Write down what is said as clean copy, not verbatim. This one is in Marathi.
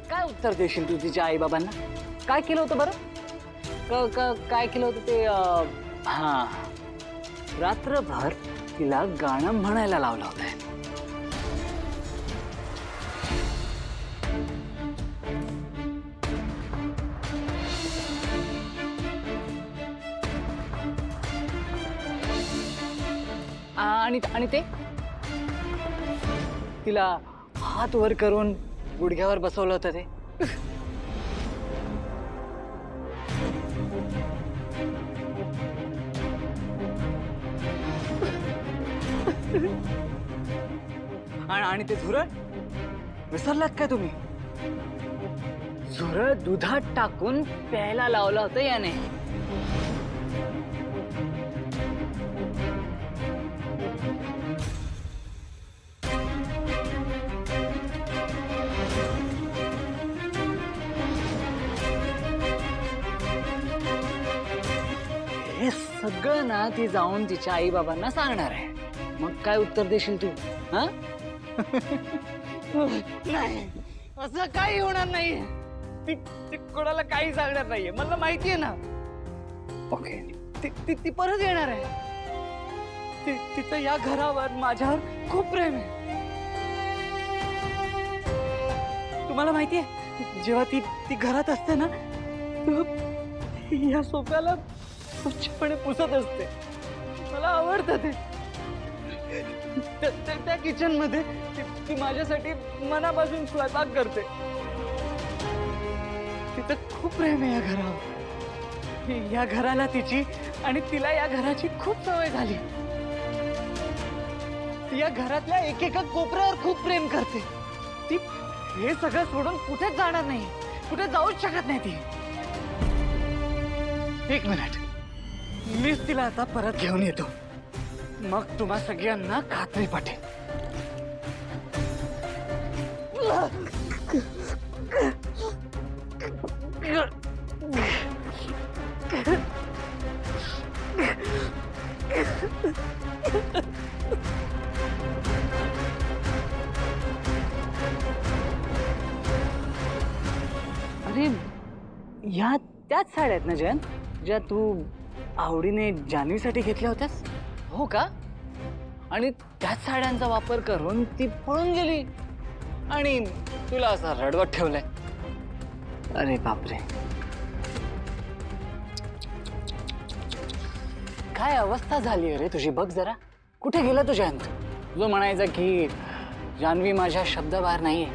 काय उत्तर देशील तू तिच्या आई बाबांना? काय केलं होतं बरं? काय केलं होतं ते? हा, रात्रभर तिला गाणं म्हणायला लावलं होतं. आणि ते तिला हात वर करून गुडघ्यावर बसवलं होतं ते. आणि ते झुरळ विसरलात काय तुम्ही? झुरळ दुधात टाकून प्यायला लावलं होतं याने. हे सगळं ना ती जाऊन तिच्या आई बाबांना सांगणार आहे. मग काय उत्तर देशील तू? हा? नाही, असं काही होणार नाही. ती कोणाला काही सांगणार नाहीये, मला माहिती आहे ना. ओके, ती परत येणार आहे. तिचं या घरावर माझ्यावर खूप प्रेम आहे. तुम्हाला माहितीये, जेव्हा ती घरात असते ना, या सोफ्याला स्वच्छपणे पुसत असते. मला आवडतं ते. त्या किचन मध्ये ती माझ्यासाठी मनापासून स्वयंपाक करते. तिथं खूप प्रेम आहे या घरावर. या घराला तिची आणि तिला या घराची खूप सवय झाली. ती या घरातल्या एकेका कोपऱ्यावर खूप प्रेम करते. ती हे सगळं सोडून कुठेच जाणार नाही, कुठे जाऊच शकत नाही ती. एक मिनिट, मीच तिला आता परत घेऊन येतो. मग तुम्हा सगळ्यांना खात्री पटेल. अरे, या त्याच साड्या आहेत ना जयंत, ज्या तू आवडीने जान्हवीसाठी घेतल्या होत्यास? हो का? आणि त्याच साड्यांचा वापर करून ती पळून गेली आणि तुला असं रडवत ठेवलंय. अरे बापरे, काय अवस्था झाली रे तुझी, बघ जरा. कुठे गेला तू जयंत? जो म्हणायचा की जान्हवी माझ्या शब्दाबाहेर नाहीये.